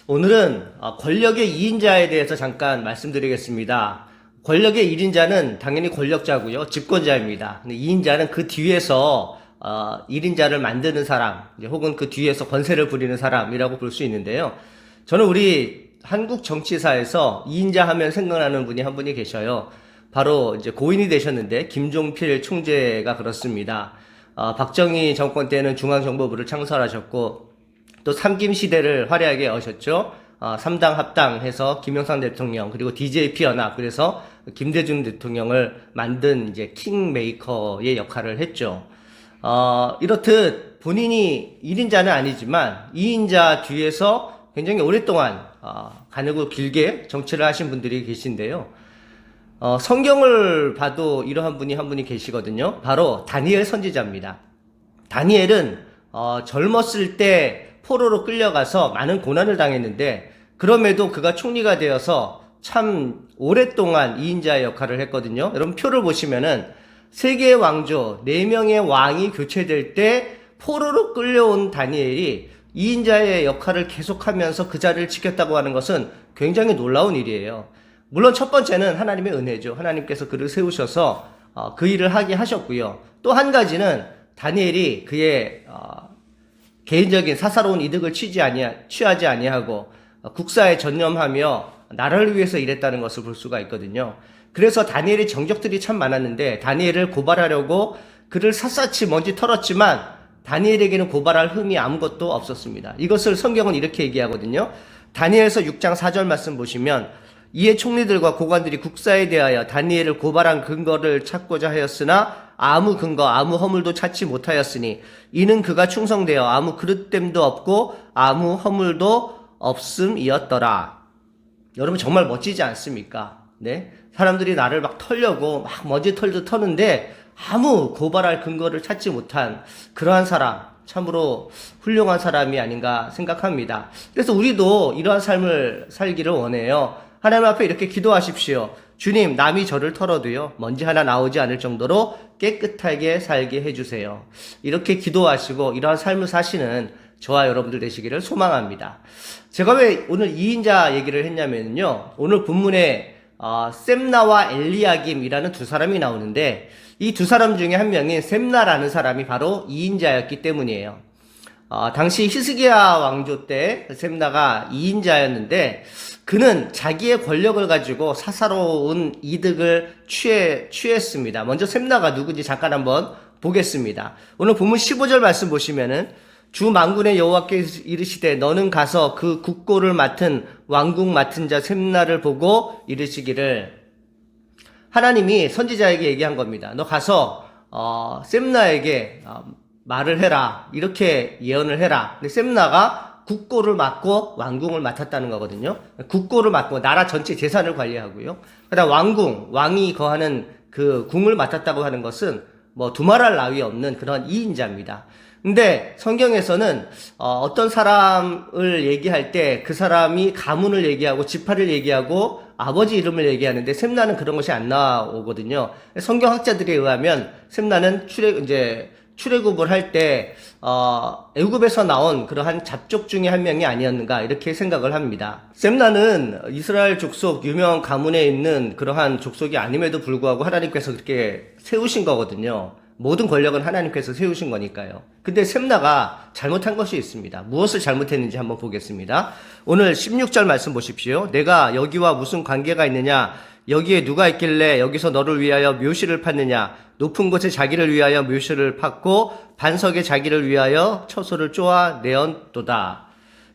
오늘은 권력의 2인자에 대해서 잠깐 말씀드리겠습니다. 권력의 1인자는 당연히 권력자고요. 집권자입니다. 근데 2인자는 그 뒤에서 1인자를 만드는 사람, 혹은 그 뒤에서 권세를 부리는 사람이라고 볼 수 있는데요. 저는 우리 한국 정치사에서 2인자 하면 생각나는 분이 한 분이 계셔요. 바로 이제 고인이 되셨는데 김종필 총재가 그렇습니다. 박정희 정권 때는 중앙정보부를 창설하셨고 또 삼김 시대를 화려하게 여셨죠. 3당 합당해서 김영삼 대통령 그리고 DJP 연합 그래서 김대중 대통령을 만든 이제 킹메이커의 역할을 했죠. 이렇듯 본인이 1인자는 아니지만 2인자 뒤에서 굉장히 오랫동안 가늘고 길게 정치를 하신 분들이 계신데요. 성경을 봐도 이러한 분이 한 분이 계시거든요. 바로 다니엘 선지자입니다. 다니엘은 젊었을 때 포로로 끌려가서 많은 고난을 당했는데 그럼에도 그가 총리가 되어서 참 오랫동안 2인자의 역할을 했거든요. 여러분 표를 보시면은 세계의 왕조 4명의 왕이 교체될 때 포로로 끌려온 다니엘이 2인자의 역할을 계속하면서 그 자리를 지켰다고 하는 것은 굉장히 놀라운 일이에요. 물론 첫 번째는 하나님의 은혜죠. 하나님께서 그를 세우셔서 그 일을 하게 하셨고요. 또 한 가지는 다니엘이 그의 개인적인 사사로운 이득을 취하지 아니하고 국사에 전념하며 나라를 위해서 일했다는 것을 볼 수가 있거든요. 그래서 다니엘의 정적들이 참 많았는데 다니엘을 고발하려고 그를 샅샅이 먼지 털었지만 다니엘에게는 고발할 흠이 아무것도 없었습니다. 이것을 성경은 이렇게 얘기하거든요. 다니엘서 6장 4절 말씀 보시면 이에 총리들과 고관들이 국사에 대하여 다니엘을 고발한 근거를 찾고자 하였으나 아무 근거 아무 허물도 찾지 못하였으니 이는 그가 충성되어 아무 그릇됨도 없고 아무 허물도 없음이었더라. 여러분 정말 멋지지 않습니까? 네? 사람들이 나를 막 털려고 막 먼지 털도 터는데 아무 고발할 근거를 찾지 못한 그러한 사람, 참으로 훌륭한 사람이 아닌가 생각합니다. 그래서 우리도 이러한 삶을 살기를 원해요. 하나님 앞에 이렇게 기도하십시오. 주님, 남이 저를 털어도요, 먼지 하나 나오지 않을 정도로 깨끗하게 살게 해주세요. 이렇게 기도하시고 이러한 삶을 사시는 저와 여러분들 되시기를 소망합니다. 제가 왜 오늘 2인자 얘기를 했냐면요. 오늘 본문에 셈나와 엘리야김이라는 두 사람이 나오는데 이 두 사람 중에 한 명인 셈나라는 사람이 바로 2인자였기 때문이에요. 당시 히스기야 왕조 때 셈나가 2인자였는데 그는 자기의 권력을 가지고 사사로운 이득을 취했습니다. 먼저 셈나가 누군지 잠깐 한번 보겠습니다. 오늘 본문 15절 말씀 보시면은 주 만군의 여호와께 이르시되 너는 가서 그 국고를 맡은 왕국 맡은 자 셈나를 보고 이르시기를 하나님이 선지자에게 얘기한 겁니다. 너 가서 셈나에게 말을 해라. 이렇게 예언을 해라. 근데 셈나가 국고를 맡고 왕궁을 맡았다는 거거든요. 국고를 맡고 나라 전체 재산을 관리하고요. 그다음 왕궁, 왕이 거하는 그 궁을 맡았다고 하는 것은 뭐 두말할 나위 없는 그런 2인자입니다. 근데 성경에서는 어떤 사람을 얘기할 때 그 사람이 가문을 얘기하고 지파를 얘기하고 아버지 이름을 얘기하는데 셈나는 그런 것이 안 나오거든요. 성경학자들에 의하면 셈나는 출애굽을 할 때 애굽에서 나온 그러한 잡족 중에 한 명이 아니었는가 이렇게 생각을 합니다. 셈나는 이스라엘 족속 유명 가문에 있는 그러한 족속이 아님에도 불구하고 하나님께서 그렇게 세우신 거거든요. 모든 권력은 하나님께서 세우신 거니까요. 근데 셈나가 잘못한 것이 있습니다. 무엇을 잘못했는지 한번 보겠습니다. 오늘 16절 말씀 보십시오. 내가 여기와 무슨 관계가 있느냐? 여기에 누가 있길래 여기서 너를 위하여 묘실을 팠느냐? 높은 곳에 자기를 위하여 묘실을 팠고 반석에 자기를 위하여 처소를 쪼아 내었도다.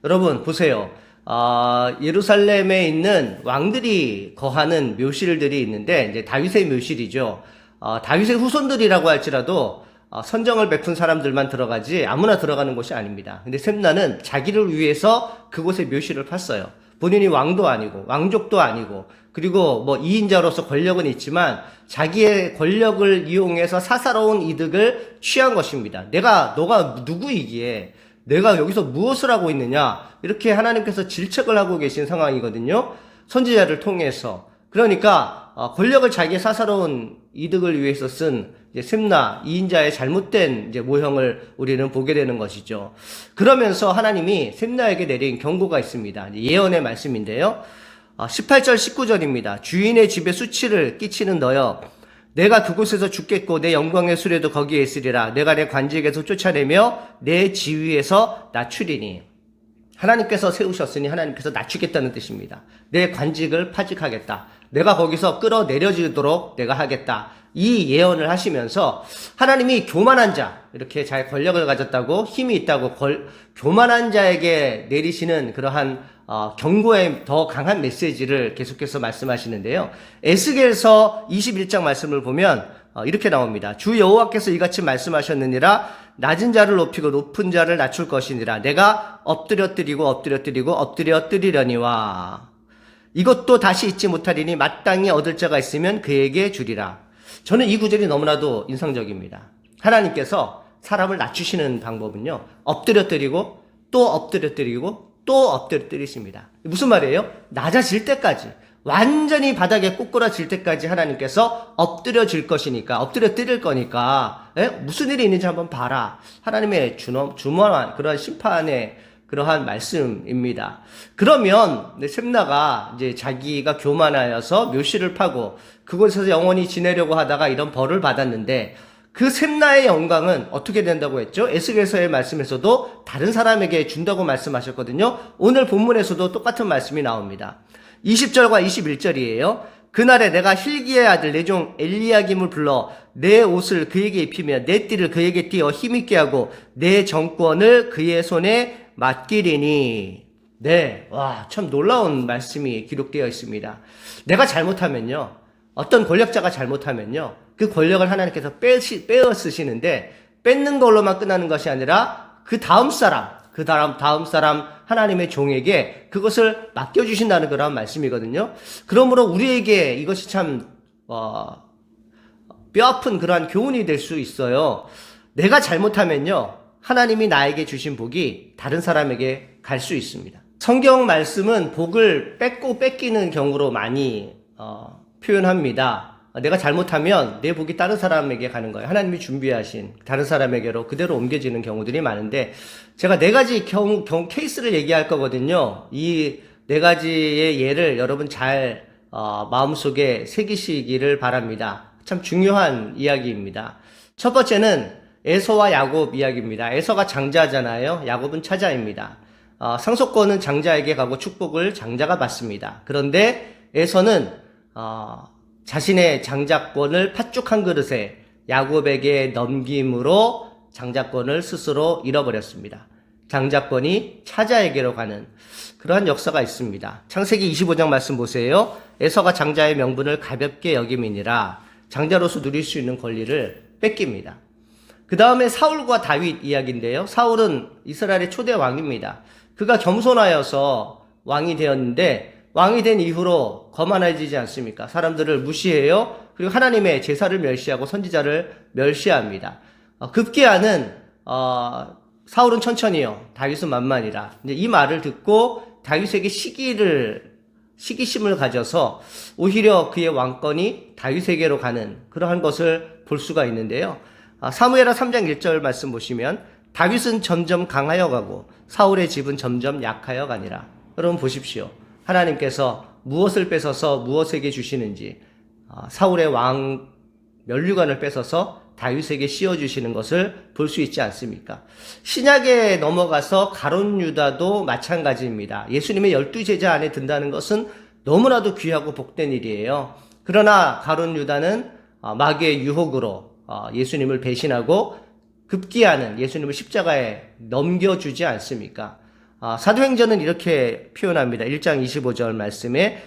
여러분 보세요. 예루살렘에 있는 왕들이 거하는 묘실들이 있는데 이제 다윗의 묘실이죠. 다윗의 후손들이라고 할지라도 선정을 베푼 사람들만 들어가지 아무나 들어가는 곳이 아닙니다. 근데 셈나는 자기를 위해서 그곳에 묘실을 팠어요. 본인이 왕도 아니고 왕족도 아니고 그리고 뭐 2인자로서 권력은 있지만 자기의 권력을 이용해서 사사로운 이득을 취한 것입니다. 너가 누구이기에 내가 여기서 무엇을 하고 있느냐 이렇게 하나님께서 질책을 하고 계신 상황이거든요. 선지자를 통해서. 그러니까 권력을 자기의 사사로운 이득을 위해서 쓴 이제 셈나 2인자의 잘못된 이제 모형을 우리는 보게 되는 것이죠. 그러면서 하나님이 셈나에게 내린 경고가 있습니다. 예언의 말씀인데요. 18절 19절입니다. 주인의 집에 수치를 끼치는 너여 내가 그곳에서 죽겠고 내 영광의 수레도 거기에 있으리라. 내가 내 관직에서 쫓아내며 내 지위에서 낮추리니. 하나님께서 세우셨으니 하나님께서 낮추겠다는 뜻입니다. 내 관직을 파직하겠다. 내가 거기서 끌어내려지도록 내가 하겠다. 이 예언을 하시면서 하나님이 교만한 자, 이렇게 잘 권력을 가졌다고 힘이 있다고 교만한 자에게 내리시는 그러한 경고의 더 강한 메시지를 계속해서 말씀하시는데요. 에스겔서 21장 말씀을 보면 이렇게 나옵니다. 주 여호와께서 이같이 말씀하셨느니라. 낮은 자를 높이고 높은 자를 낮출 것이니라. 내가 엎드려뜨리려니와 이것도 다시 잊지 못하리니 마땅히 얻을 자가 있으면 그에게 주리라. 저는 이 구절이 너무나도 인상적입니다. 하나님께서 사람을 낮추시는 방법은요, 엎드려뜨리고 또 엎드려뜨리고 또 엎드려뜨리십니다. 무슨 말이에요? 낮아질 때까지, 완전히 바닥에 꼬꾸라질 때까지 하나님께서 엎드려질 것이니까, 엎드려뜨릴 거니까, 무슨 일이 있는지 한번 봐라. 하나님의 주머한 그러한 심판의 그러한 말씀입니다. 그러면 셈나가 이제 자기가 교만하여서 묘실을 파고 그곳에서 영원히 지내려고 하다가 이런 벌을 받았는데, 그 셈나의 영광은 어떻게 된다고 했죠? 에스겔서의 말씀에서도 다른 사람에게 준다고 말씀하셨거든요. 오늘 본문에서도 똑같은 말씀이 나옵니다. 20절과 21절이에요. 그날에 내가 힐기의 아들 내 종 엘리야김을 불러 내 옷을 그에게 입히며 내 띠를 그에게 띠어 힘있게 하고 내 정권을 그의 손에 맡기리니. 네, 와, 참 놀라운 말씀이 기록되어 있습니다. 내가 잘못하면요, 어떤 권력자가 잘못하면요, 그 권력을 하나님께서 빼어 쓰시는데, 뺏는 걸로만 끝나는 것이 아니라 그 다음 사람 하나님의 종에게 그것을 맡겨주신다는 그런 말씀이거든요. 그러므로 우리에게 이것이 참 뼈아픈 그러한 교훈이 될 수 있어요. 내가 잘못하면요, 하나님이 나에게 주신 복이 다른 사람에게 갈 수 있습니다. 성경 말씀은 복을 뺏고 뺏기는 경우로 많이 표현합니다. 내가 잘못하면 내 복이 다른 사람에게 가는 거예요. 하나님이 준비하신 다른 사람에게로 그대로 옮겨지는 경우들이 많은데, 제가 네 가지 케이스를 얘기할 거거든요. 이 네 가지의 예를 여러분 잘 마음속에 새기시기를 바랍니다. 참 중요한 이야기입니다. 첫 번째는 에서와 야곱 이야기입니다. 에서가 장자잖아요. 야곱은 차자입니다. 상속권은 장자에게 가고 축복을 장자가 받습니다. 그런데 에서는 자신의 장자권을 팥죽 한 그릇에 야곱에게 넘김으로 장자권을 스스로 잃어버렸습니다. 장자권이 차자에게로 가는 그러한 역사가 있습니다. 창세기 25장 말씀 보세요. 에서가 장자의 명분을 가볍게 여김이니라. 장자로서 누릴 수 있는 권리를 뺏깁니다. 그 다음에 사울과 다윗 이야기인데요. 사울은 이스라엘의 초대 왕입니다. 그가 겸손하여서 왕이 되었는데, 왕이 된 이후로 거만해지지 않습니까? 사람들을 무시해요. 그리고 하나님의 제사를 멸시하고 선지자를 멸시합니다. 급기야는 사울은 천천히요, 다윗은 만만이라. 이제 이 말을 듣고 다윗에게 시기심을 가져서 오히려 그의 왕권이 다윗에게로 가는 그러한 것을 볼 수가 있는데요. 사무엘하 3장 1절 말씀 보시면 다윗은 점점 강하여 가고 사울의 집은 점점 약하여 가니라. 여러분 보십시오. 하나님께서 무엇을 뺏어서 무엇에게 주시는지, 사울의 왕 면류관을 뺏어서 다윗에게 씌워주시는 것을 볼 수 있지 않습니까? 신약에 넘어가서 가룟 유다도 마찬가지입니다. 예수님의 12제자 안에 든다는 것은 너무나도 귀하고 복된 일이에요. 그러나 가룟 유다는 마귀의 유혹으로 예수님을 배신하고 급기야는 예수님을 십자가에 넘겨주지 않습니까? 사도행전은 이렇게 표현합니다. 1장 25절 말씀에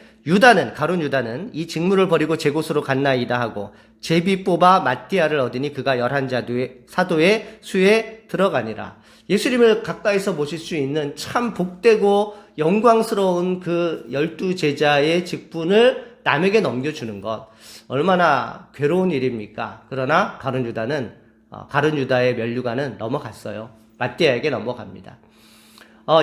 가룟 유다는 이 직무를 버리고 제 곳으로 갔나이다 하고 제비 뽑아 마띠아를 얻으니 그가 11사도의 수에 들어가니라. 예수님을 가까이서 모실 수 있는 참 복되고 영광스러운 그 12제자의 직분을 남에게 넘겨주는 것, 얼마나 괴로운 일입니까? 그러나 가룟 유다의 면류관은 넘어갔어요. 마띠아에게 넘어갑니다.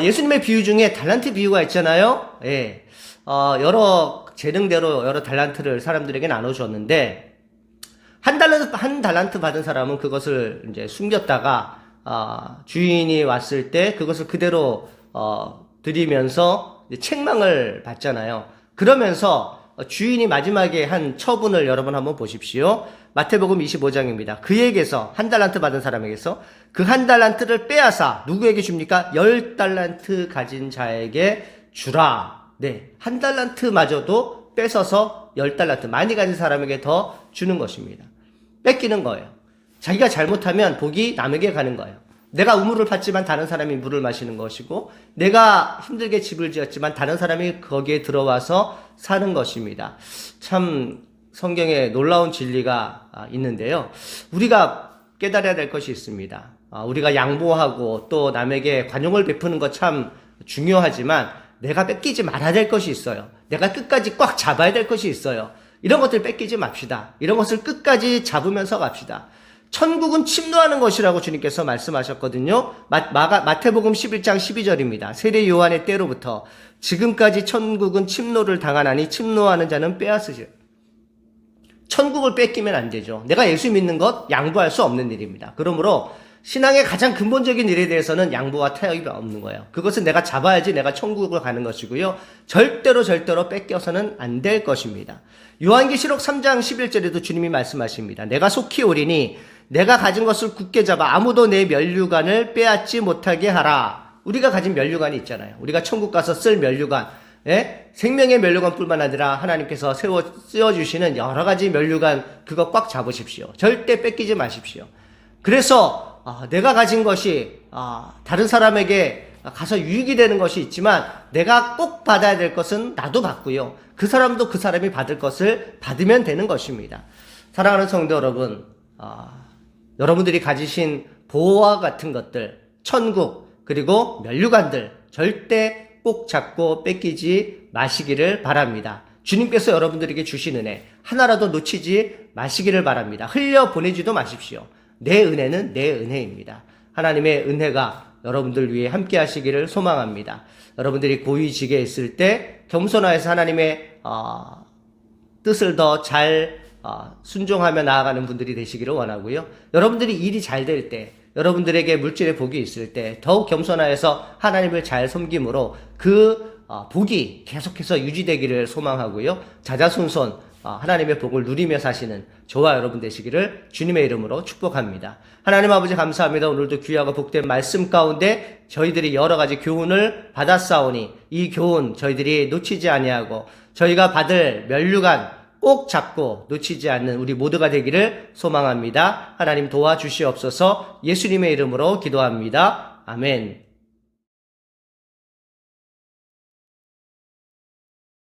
예수님의 비유 중에 달란트 비유가 있잖아요. 예. 여러 재능대로 여러 달란트를 사람들에게 나눠주었는데, 한 달란트 받은 사람은 그것을 이제 숨겼다가 주인이 왔을 때 그것을 그대로 드리면서 이제 책망을 받잖아요. 그러면서 주인이 마지막에 한 처분을 여러분 한번 보십시오. 마태복음 25장입니다. 그에게서 한 달란트 받은 사람에게서 그 한 달란트를 빼앗아 누구에게 줍니까? 10달란트 가진 자에게 주라. 네, 한 달란트마저도 뺏어서 10달란트 많이 가진 사람에게 더 주는 것입니다. 뺏기는 거예요. 자기가 잘못하면 복이 남에게 가는 거예요. 내가 우물을 팠지만 다른 사람이 물을 마시는 것이고, 내가 힘들게 집을 지었지만 다른 사람이 거기에 들어와서 사는 것입니다. 참 성경에 놀라운 진리가 있는데요. 우리가 깨달아야 될 것이 있습니다. 우리가 양보하고 또 남에게 관용을 베푸는 것 참 중요하지만 내가 뺏기지 말아야 될 것이 있어요. 내가 끝까지 꽉 잡아야 될 것이 있어요. 이런 것들 뺏기지 맙시다. 이런 것을 끝까지 잡으면서 갑시다. 천국은 침노하는 것이라고 주님께서 말씀하셨거든요. 마태복음 11장 12절입니다. 세례 요한의 때로부터 지금까지 천국은 침노를 당하나니 침노하는 자는 빼앗으시오. 천국을 뺏기면 안 되죠. 내가 예수 믿는 것 양보할 수 없는 일입니다. 그러므로 신앙의 가장 근본적인 일에 대해서는 양보와 타협이 없는 거예요. 그것은 내가 잡아야지 내가 천국을 가는 것이고요. 절대로 뺏겨서는 안 될 것입니다. 요한계시록 3장 11절에도 주님이 말씀하십니다. 내가 속히 오리니 내가 가진 것을 굳게 잡아 아무도 내 면류관을 빼앗지 못하게 하라. 우리가 가진 면류관이 있잖아요. 우리가 천국 가서 쓸 면류관, 생명의 면류관뿐만 아니라 하나님께서 쓰여주시는 여러 가지 면류관, 그거 꽉 잡으십시오. 절대 뺏기지 마십시오. 그래서 내가 가진 것이 다른 사람에게 가서 유익이 되는 것이 있지만 내가 꼭 받아야 될 것은 나도 받고요. 그 사람도 그 사람이 받을 것을 받으면 되는 것입니다. 사랑하는 성도 여러분, 여러분들이 가지신 보호와 같은 것들, 천국, 그리고 면류관들 절대 꼭 잡고 뺏기지 마시기를 바랍니다. 주님께서 여러분들에게 주신 은혜 하나라도 놓치지 마시기를 바랍니다. 흘려 보내지도 마십시오. 내 은혜는 내 은혜입니다. 하나님의 은혜가 여러분들 위해 함께 하시기를 소망합니다. 여러분들이 고위직에 있을 때 겸손하여서 하나님의 뜻을 더 잘 순종하며 나아가는 분들이 되시기를 원하고요. 여러분들이 일이 잘 될 때, 여러분들에게 물질의 복이 있을 때 더욱 겸손하여서 하나님을 잘 섬김으로 그 복이 계속해서 유지되기를 소망하고요. 자자손손 하나님의 복을 누리며 사시는 저와 여러분 되시기를 주님의 이름으로 축복합니다. 하나님 아버지 감사합니다. 오늘도 귀하고 복된 말씀 가운데 저희들이 여러 가지 교훈을 받았사오니 이 교훈 저희들이 놓치지 아니하고 저희가 받을 면류관 꼭 잡고 놓치지 않는 우리 모두가 되기를 소망합니다. 하나님 도와주시옵소서. 예수님의 이름으로 기도합니다. 아멘.